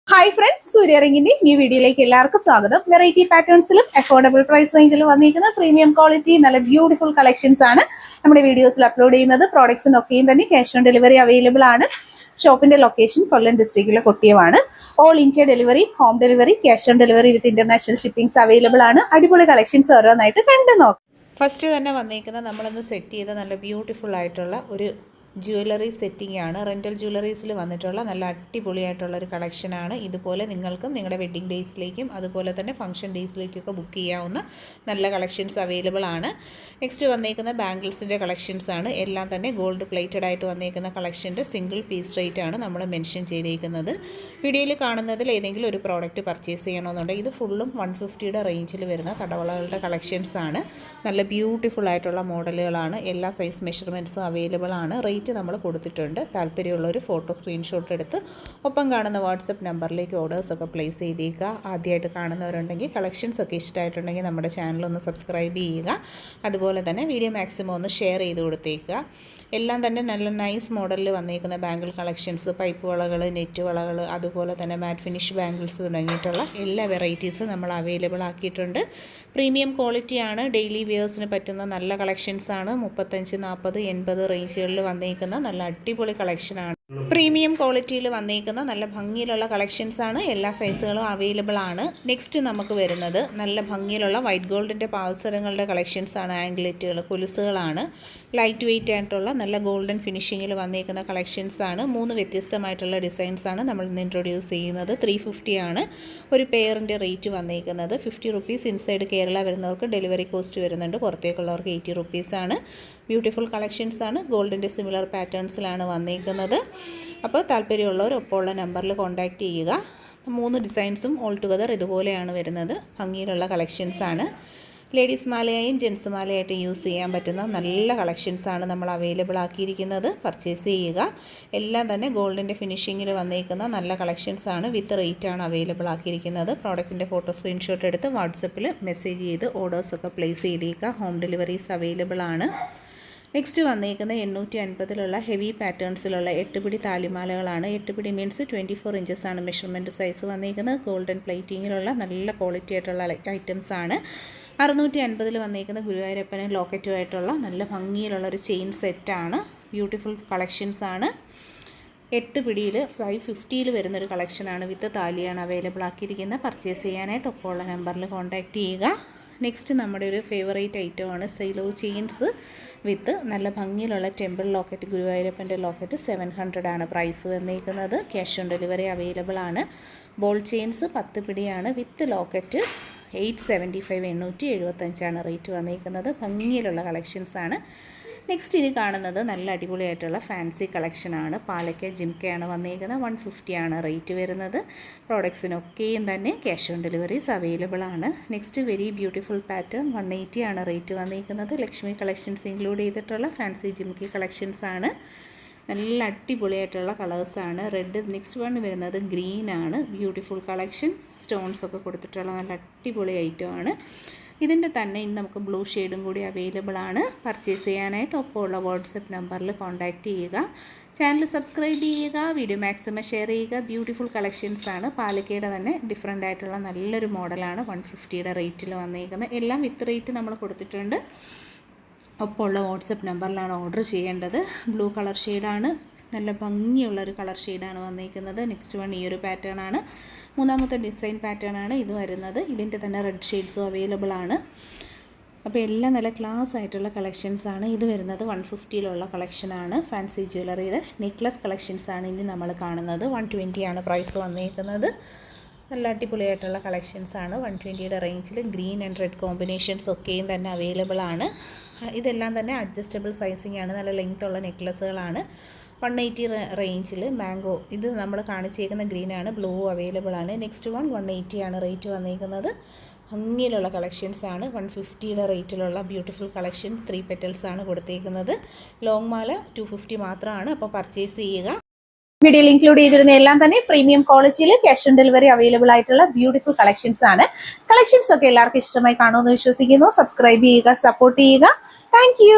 Hi friends, സൂര്യ റിംഗിന്റെ new വീഡിയോയിലേക്ക് എല്ലാവർക്കും സ്വാഗതം. വെറൈറ്റി പാറ്റേൺസിലും അഫോർഡബിൾ പ്രൈസ് റേഞ്ചിലും വന്നിരിക്കുന്ന പ്രീമിയം ക്വാളിറ്റി നല്ല ബ്യൂട്ടിഫുൾ കളക്ഷൻസ് ആണ് നമ്മുടെ വീഡിയോസിൽ അപ്ലോഡ് ചെയ്യുന്നത്. പ്രോഡക്ട്സിനൊക്കെയും തന്നെ ക്യാഷ് ഓൺ ഡെലിവറി അവൈലബിൾ ആണ്. ഷോപ്പിന്റെ ലൊക്കേഷൻ കൊല്ലം ഡിസ്ട്രിക്റ്റിലെ കൊട്ടിയമാണ്. All India delivery, home delivery, cash on delivery with international shippings available ആണ്. അടിപൊളി കളക്ഷൻസ് ഓരോന്നായിട്ട് കണ്ടു നോക്കാം. ഫസ്റ്റ് തന്നെ വന്നിരിക്കുന്ന നമ്മളിന്ന് സെറ്റ് ചെയ്ത നല്ല ബ്യൂട്ടിഫുൾ ആയിട്ടുള്ള ഒരു ജ്വല്ലറി സെറ്റിംഗ് ആണ്. റെൻ്റൽ ജ്വല്ലറീസിൽ വന്നിട്ടുള്ള നല്ല അടിപൊളിയായിട്ടുള്ളൊരു കളക്ഷനാണ്. ഇതുപോലെ നിങ്ങൾക്കും നിങ്ങളുടെ വെഡ്ഡിങ് ഡേയ്സിലേക്കും അതുപോലെ തന്നെ ഫംഗ്ഷൻ ഡേയ്സിലേക്കൊക്കെ ബുക്ക് ചെയ്യാവുന്ന നല്ല കളക്ഷൻസ് അവൈലബിൾ ആണ്. നെക്സ്റ്റ് വന്നേക്കുന്ന ബാംഗിൾസിൻ്റെ കളക്ഷൻസ് ആണ്. എല്ലാം തന്നെ ഗോൾഡ് പ്ലേറ്റഡ് ആയിട്ട് വന്നേക്കുന്ന കളക്ഷൻ്റെ സിംഗിൾ പീസ് റേറ്റ് ആണ് നമ്മൾ മെൻഷൻ ചെയ്തേക്കുന്നത്. വീഡിയോയിൽ കാണുന്നതിൽ ഏതെങ്കിലും ഒരു പ്രോഡക്റ്റ് പർച്ചേസ് ചെയ്യണമെന്നുണ്ടെങ്കിൽ ഇത് ഫുള്ളും 150യുടെ റേഞ്ചിൽ വരുന്ന കടവളകളുടെ കളക്ഷൻസ് ആണ്. നല്ല ബ്യൂട്ടിഫുൾ ആയിട്ടുള്ള മോഡലുകളാണ്. എല്ലാ സൈസ് മെഷർമെൻറ്റ്സും അവൈലബിൾ ആണ്. റേറ്റ് നമ്മൾ കൊടുത്തിട്ടുണ്ട്. താല്പര്യമുള്ളൊരു ഫോട്ടോ സ്ക്രീൻഷോട്ട് എടുത്ത് ഒപ്പം കാണുന്ന വാട്സപ്പ് നമ്പറിലേക്ക് ഓർഡേഴ്സൊക്കെ പ്ലേസ് ചെയ്തേക്കുക. ആദ്യമായിട്ട് കാണുന്നവരുണ്ടെങ്കിൽ കളക്ഷൻസ് ഒക്കെ ഇഷ്ടമായിട്ടുണ്ടെങ്കിൽ നമ്മുടെ ചാനലൊന്ന് സബ്സ്ക്രൈബ് ചെയ്യുക. അതുപോലെ തന്നെ വീഡിയോ മാക്സിമം ഒന്ന് ഷെയർ ചെയ്ത് കൊടുത്തേക്കുക. എല്ലാം തന്നെ നല്ല നൈസ് മോഡലിൽ വന്നേക്കുന്ന ബാംഗിൾ കളക്ഷൻസ്, പൈപ്പ് വളകൾ, നെറ്റ് വളകൾ, അതുപോലെ തന്നെ മാറ്റ് ഫിനിഷ് ബാംഗിൾസ് തുടങ്ങിയിട്ടുള്ള എല്ലാ വെറൈറ്റീസും നമ്മൾ അവൈലബിൾ ആക്കിയിട്ടുണ്ട്. പ്രീമിയം ക്വാളിറ്റിയാണ്. ഡെയിലി വെയേഴ്സിന് പറ്റുന്ന നല്ല കളക്ഷൻസാണ്. 35, 40, 80 റേഞ്ചുകളിൽ വന്നേക്കുന്ന നല്ല അടിപൊളി കളക്ഷനാണ്. പ്രീമിയം ക്വാളിറ്റിയിൽ വന്നേക്കുന്ന നല്ല ഭംഗിയിലുള്ള കളക്ഷൻസാണ്. എല്ലാ സൈസുകളും അവൈലബിൾ ആണ്. നെക്സ്റ്റ് നമുക്ക് വരുന്നത് നല്ല ഭംഗിയിലുള്ള വൈറ്റ് ഗോൾഡിൻ്റെ പാദസരങ്ങളുടെ കളക്ഷൻസാണ്. ആംഗ്ലെറ്റുകൾ, കൊലുസുകളാണ്. ലൈറ്റ് വെയ്റ്റ് ആയിട്ടുള്ള നല്ല ഗോൾഡൻ ഫിനിഷിങ്ങിൽ വന്നേക്കുന്ന കളക്ഷൻസാണ്. 3 വ്യത്യസ്തമായിട്ടുള്ള ഡിസൈൻസാണ് നമ്മൾ ഇന്ന് ഇൻട്രൊഡ്യൂസ് ചെയ്യുന്നത്. 350 ആണ് ഒരു പെയറിൻ്റെ റേറ്റ് വന്നേക്കുന്നത്. 50 റുപ്പീസ് ഇൻസൈഡ് കേരള വരുന്നവർക്ക് ഡെലിവറി കോസ്റ്റ് വരുന്നുണ്ട്. പുറത്തേക്കുള്ളവർക്ക് 80 റുപ്പീസാണ്. ബ്യൂട്ടിഫുൾ കളക്ഷൻസാണ്. ഗോൾഡിൻ്റെ സിമിലർ പാറ്റേൺസിലാണ് വന്നേക്കുന്നത്. അപ്പോൾ താല്പര്യമുള്ളവർ ഒപ്പമുള്ള നമ്പറിൽ കോൺടാക്റ്റ് ചെയ്യുക. 3 ഡിസൈൻസും ഓൾ ടുഗദർ ഇതുപോലെയാണ് വരുന്നത്. ഭംഗിയിലുള്ള കളക്ഷൻസാണ്. ലേഡീസ് മാലയായും ജെൻസ് മാലയായിട്ട് യൂസ് ചെയ്യാൻ പറ്റുന്ന നല്ല കളക്ഷൻസാണ് നമ്മൾ അവൈലബിൾ ആക്കിയിരിക്കുന്നത്. പർച്ചേസ് ചെയ്യുക. എല്ലാം തന്നെ ഗോൾഡിൻ്റെ ഫിനിഷിങ്ങിൽ വന്നേക്കുന്ന നല്ല കളക്ഷൻസാണ്. വിത്ത് റേറ്റ് ആണ് അവൈലബിൾ ആക്കിയിരിക്കുന്നത്. പ്രോഡക്റ്റിൻ്റെ ഫോട്ടോ സ്ക്രീൻഷോട്ട് എടുത്ത് വാട്സപ്പിൽ മെസ്സേജ് ചെയ്ത് ഓർഡേഴ്സൊക്കെ പ്ലേസ് ചെയ്തേക്കുക. ഹോം ഡെലിവറീസ് അവൈലബിൾ ആണ്. നെക്സ്റ്റ് വന്നേക്കുന്ന 850 ഹെവി പാറ്റേൺസിലുള്ള 8 പിടി താലിമാലകളാണ്. 8 പിടി മീൻസ് 24 ഇഞ്ചസ് ആണ് മെഷർമെൻറ്റ് സൈസ് വന്നേക്കുന്നത്. ഗോൾഡൻ പ്ലേറ്റിങ്ങിലുള്ള നല്ല ക്വാളിറ്റി ആയിട്ടുള്ള ഐറ്റംസ് ആണ്. 650 വന്നേക്കുന്ന ഗുരുവായൂരപ്പനും ലോക്കറ്റുമായിട്ടുള്ള നല്ല ഭംഗിയിലുള്ളൊരു ചെയിൻ സെറ്റാണ്. ബ്യൂട്ടിഫുൾ കളക്ഷൻസാണ്. 8 പിടിയിൽ 550 വരുന്നൊരു കളക്ഷനാണ്. വിത്ത് താലിയാണ് അവൈലബിൾ ആക്കിയിരിക്കുന്നത്. പർച്ചേസ് ചെയ്യാനായിട്ട് ഒപ്പമുള്ള നമ്പറിൽ കോൺടാക്റ്റ് ചെയ്യുക. നെക്സ്റ്റ് നമ്മുടെ ഒരു ഫേവറേറ്റ് ഐറ്റമാണ് സെയിലോ ചെയിൻസ് വിത്ത് നല്ല ഭംഗിയിലുള്ള ടെമ്പിൾ ലോക്കറ്റ്. ഗുരുവായൂരപ്പൻ്റെ ലോക്കറ്റ് 700 ആണ് പ്രൈസ് വന്നേക്കുന്നത്. ക്യാഷ് ഓൺ ഡെലിവറി അവൈലബിൾ ആണ്. ബോൾ ചെയിൻസ് 10 പിടിയാണ് വിത്ത് ലോക്കറ്റ് 875, 875 റേറ്റ് വന്നേക്കുന്നത്. ഭംഗിയിലുള്ള കളക്ഷൻസാണ്. നെക്സ്റ്റ് ഇനി കാണുന്നത് നല്ല അടിപൊളിയായിട്ടുള്ള ഫാൻസി കളക്ഷനാണ്. പാലക്ക ജിംക്കയാണ് വന്നേക്കുന്നത്. 150 ആണ് റേറ്റ് വരുന്നത്. പ്രോഡക്ട്സിനൊക്കെയും തന്നെ ക്യാഷ് ഓൺ ഡെലിവറീസ് അവൈലബിൾ ആണ്. നെക്സ്റ്റ് വെരി ബ്യൂട്ടിഫുൾ പാറ്റേൺ 180 ആണ് റേറ്റ് വന്നേക്കുന്നത്. ലക്ഷ്മി കളക്ഷൻസ് ഇൻക്ലൂഡ് ചെയ്തിട്ടുള്ള ഫാൻസി ജിംക്കി കളക്ഷൻസാണ്. നല്ല അടിപൊളിയായിട്ടുള്ള കളേഴ്സാണ്. റെഡ്. നെക്സ്റ്റ് വൺ വരുന്നത് ഗ്രീൻ ആണ്. Beautiful collection. സ്റ്റോൺസൊക്കെ കൊടുത്തിട്ടുള്ള നല്ല അടിപൊളി ഐറ്റമാണ്. ഇതിൻ്റെ തന്നെ ഇന്ന് നമുക്ക് ബ്ലൂ ഷെയ്ഡും കൂടി അവൈലബിൾ ആണ്. പർച്ചേസ് ചെയ്യാനായിട്ട് ഒപ്പമുള്ള വാട്സപ്പ് നമ്പറിൽ കോൺടാക്റ്റ് ചെയ്യുക. ചാനൽ സബ്സ്ക്രൈബ് ചെയ്യുക. വീഡിയോ മാക്സിമം ഷെയർ ചെയ്യുക. ബ്യൂട്ടിഫുൾ കളക്ഷൻസാണ്. പാലക്കയുടെ തന്നെ ഡിഫറെൻ്റ് ആയിട്ടുള്ള നല്ലൊരു മോഡലാണ്. 150യുടെ റേറ്റിൽ വന്നേക്കുന്നത്. എല്ലാം വിത്ത് റേറ്റ് നമ്മൾ കൊടുത്തിട്ടുണ്ട്. ഒപ്പമുള്ള വാട്സപ്പ് നമ്പറിലാണ് ഓർഡർ ചെയ്യേണ്ടത്. ബ്ലൂ കളർ ഷെയ്ഡാണ്. നല്ല ഭംഗിയുള്ളൊരു കളർ ഷെയ്ഡാണ് വന്നേക്കുന്നത്. നെക്സ്റ്റ് വൺ ഈ ഒരു പാറ്റേൺ ആണ്. 3ാമത്തെ ഡിസൈൻ പാറ്റേൺ ആണ് ഇത് വരുന്നത്. ഇതിൻ്റെ തന്നെ റെഡ് ഷെയ്ഡ്സും അവൈലബിൾ ആണ്. അപ്പോൾ എല്ലാം നല്ല ക്ലാസ് ആയിട്ടുള്ള കളക്ഷൻസാണ്. ഇത് വരുന്നത് 150യിലുള്ള കളക്ഷനാണ്. ഫാൻസി ജ്വല്ലറിയുടെ നെക്ലസ് കളക്ഷൻസാണ് ഇനി നമ്മൾ കാണുന്നത്. 120 ആണ് പ്രൈസ് വന്നേക്കുന്നത്. നല്ല അടിപൊളിയായിട്ടുള്ള കളക്ഷൻസാണ്. 120യുടെ റേഞ്ചിൽ ഗ്രീൻ ആൻഡ് റെഡ് കോമ്പിനേഷൻസ് ഒക്കെയും തന്നെ അവൈലബിൾ ആണ്. ഇതെല്ലാം തന്നെ അഡ്ജസ്റ്റബിൾ സൈസിങ് ആണ്. നല്ല ലെങ്ത് ഉള്ള നെക്ലസുകളാണ്. 180 റേഞ്ചിൽ മാംഗോ, ഇത് നമ്മൾ കാണിച്ചേക്കുന്ന ഗ്രീനാണ്. ബ്ലൂ അവൈലബിൾ ആണ്. നെക്സ്റ്റ് വൺ 180 ആണ് റേറ്റ് വന്നേക്കുന്നത്. ഭംഗിയിലുള്ള കളക്ഷൻസാണ്. 150യുടെ റേറ്റിലുള്ള ബ്യൂട്ടിഫുൾ കളക്ഷൻ 3 പെറ്റൽസ് ആണ് കൊടുത്തേക്കുന്നത്. ലോങ് മാല 250 മാത്രമാണ്. അപ്പോൾ പർച്ചേസ് ചെയ്യുക. വീഡിയോയിൽ ഇൻക്ലൂഡ് ചെയ്തിരുന്ന എല്ലാം തന്നെ പ്രീമിയം ക്വാളിറ്റിയിൽ ക്യാഷ് ഓൺ ഡെലിവറി അവൈലബിൾ ആയിട്ടുള്ള ബ്യൂട്ടിഫുൾ കളക്ഷൻസ് ആണ്. കളക്ഷൻസ് ഒക്കെ എല്ലാവർക്കും ഇഷ്ടമായി കാണുമെന്ന് വിശ്വസിക്കുന്നു. സബ്സ്ക്രൈബ് ചെയ്യുക, സപ്പോർട്ട് ചെയ്യുക. Thank you.